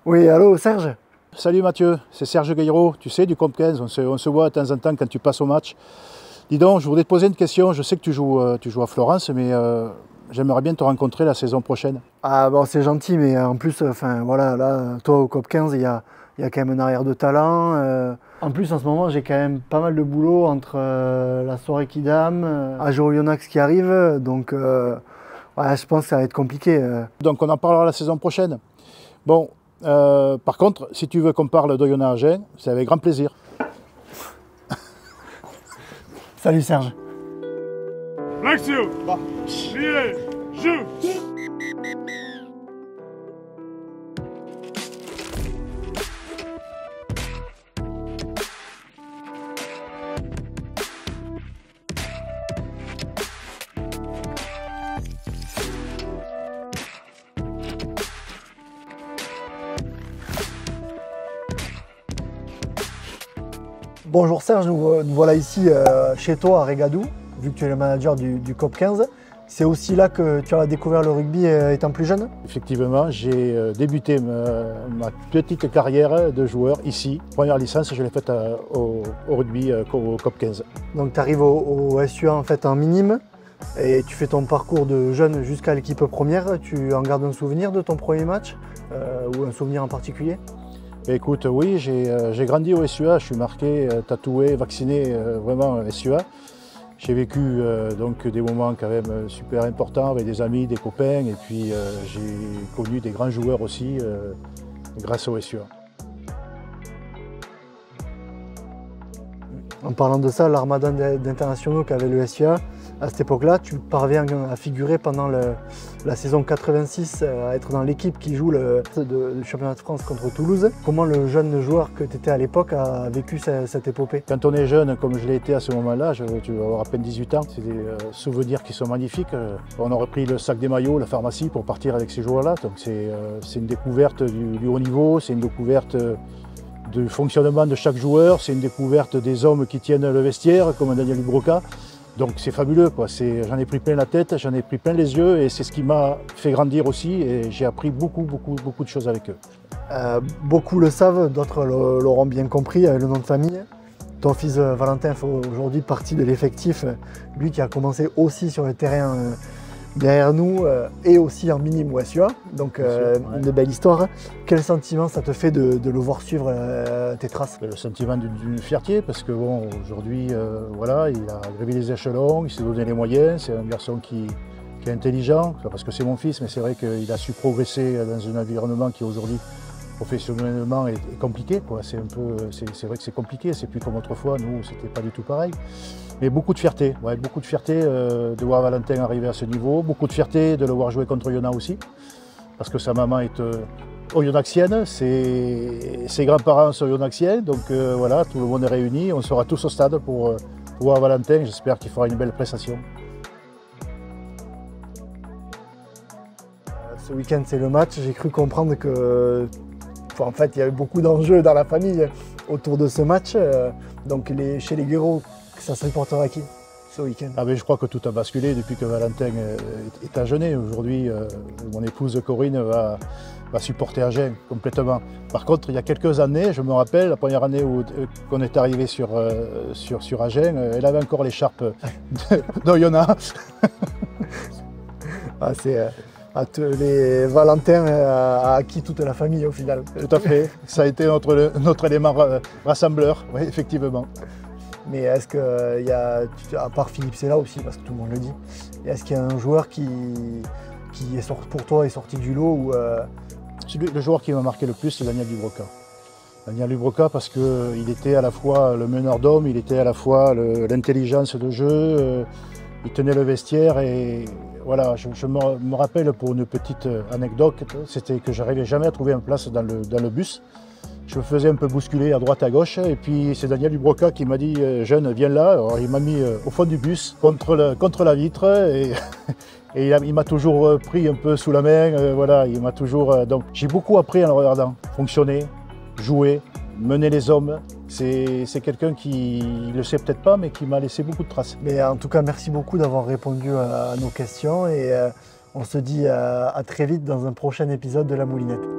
Oui, allô Serge? Salut Mathieu, c'est Serge Gailleraud, tu sais, du Comp 15, on se voit de temps en temps quand tu passes au match. Dis donc, je voulais te poser une question, je sais que tu joues à Florence, mais j'aimerais bien te rencontrer la saison prochaine. Ah bon, c'est gentil, mais en plus, enfin voilà, là, toi au COP 15, il y a quand même un arrière de talent. En plus, en ce moment, j'ai quand même pas mal de boulot entre la soirée Kidam, Ajo Yonax qui arrive, donc ouais, je pense que ça va être compliqué. Donc on en parlera la saison prochaine. Bon, par contre, si tu veux qu'on parle d'Oyonnax Agen, c'est avec grand plaisir. Salut Serge. L'action, tirez, joue. Bonjour Serge, nous voilà ici chez toi à Régadou, vu que tu es le manager du COP 15. C'est aussi là que tu as découvert le rugby étant plus jeune? Effectivement, j'ai débuté ma petite carrière de joueur ici. Première licence, je l'ai faite au rugby au COP 15. Donc tu arrives au SUA en fait en minime et tu fais ton parcours de jeune jusqu'à l'équipe première. Tu en gardes un souvenir de ton premier match ou un souvenir en particulier? Écoute, oui, j'ai grandi au SUA, je suis marqué, tatoué, vacciné, vraiment SUA. J'ai vécu donc des moments quand même super importants avec des amis, des copains, et puis j'ai connu des grands joueurs aussi grâce au SUA. En parlant de ça, l'armada d'internationaux qu'avait le SUA, à cette époque-là, tu parviens à figurer pendant la saison 86, à être dans l'équipe qui joue le championnat de France contre Toulouse. Comment le jeune joueur que tu étais à l'époque a vécu cette épopée? Quand on est jeune, comme je l'ai été à ce moment-là, tu vas avoir à peine 18 ans, c'est des souvenirs qui sont magnifiques. On aurait pris le sac des maillots, la pharmacie pour partir avec ces joueurs-là. Donc c'est une découverte du haut niveau, c'est une découverte du fonctionnement de chaque joueur, c'est une découverte des hommes qui tiennent le vestiaire, comme Daniel Ubroca. Donc c'est fabuleux, quoi. J'en ai pris plein la tête, j'en ai pris plein les yeux et c'est ce qui m'a fait grandir aussi et j'ai appris beaucoup de choses avec eux. Beaucoup le savent, d'autres l'auront bien compris, le nom de famille. Ton fils Valentin fait aujourd'hui partie de l'effectif, lui qui a commencé aussi sur le terrain derrière nous et aussi en minime ou SUA, donc une belle histoire. Quel sentiment ça te fait de le voir suivre tes traces? Le sentiment d'une fierté parce que bon, aujourd'hui, voilà, il a gravi les échelons, il s'est donné les moyens, c'est un garçon qui est intelligent, parce que c'est mon fils, mais c'est vrai qu'il a su progresser dans un environnement qui aujourd'hui professionnellement est compliqué, quoi. C'est vrai que c'est compliqué, c'est plus comme autrefois, nous c'était pas du tout pareil. Mais beaucoup de fierté, ouais, beaucoup de fierté de voir Valentin arriver à ce niveau, beaucoup de fierté de le voir jouer contre Oyonnax aussi, parce que sa maman est oyonnaxienne, ses grands-parents sont oyonnaxiens, donc voilà, tout le monde est réuni, on sera tous au stade pour voir Valentin, j'espère qu'il fera une belle prestation. Ce week-end c'est le match, j'ai cru comprendre que en fait il y avait beaucoup d'enjeux dans la famille autour de ce match, donc chez les Guéraud, ça se reportera à qui ce week-end? Ah ben, je crois que tout a basculé depuis que Valentin est agenais. Aujourd'hui, mon épouse Corinne va supporter Agen complètement. Par contre, il y a quelques années, je me rappelle, la première année qu'on est arrivé sur Agen, elle avait encore l'écharpe d'Oyonnax. Ah, les Valentin a acquis toute la famille au final. Tout à fait, ça a été notre élément rassembleur, oui, effectivement. Mais est-ce qu'il y a, à part Philippe Sella aussi, parce que tout le monde le dit, est-ce qu'il y a un joueur qui est sorti pour toi, est sorti du lot ou Le joueur qui m'a marqué le plus, c'est Daniel Ubroca. Daniel Ubroca parce qu'il était à la fois le meneur d'hommes, il était à la fois l'intelligence de jeu, il tenait le vestiaire et voilà, je me rappelle pour une petite anecdote, c'était que je n'arrivais jamais à trouver une place dans le bus. Je me faisais un peu bousculer à droite à gauche et puis c'est Daniel Ubroca qui m'a dit « Jeune, viens là ». Alors il m'a mis au fond du bus contre la vitre et, et il m'a toujours pris un peu sous la main. Voilà, il m'a toujours. Donc j'ai beaucoup appris en le regardant. Fonctionner, jouer, mener les hommes. C'est quelqu'un qui ne le sait peut-être pas, mais qui m'a laissé beaucoup de traces. Mais en tout cas, merci beaucoup d'avoir répondu à nos questions et On se dit à très vite dans un prochain épisode de La Moulinette.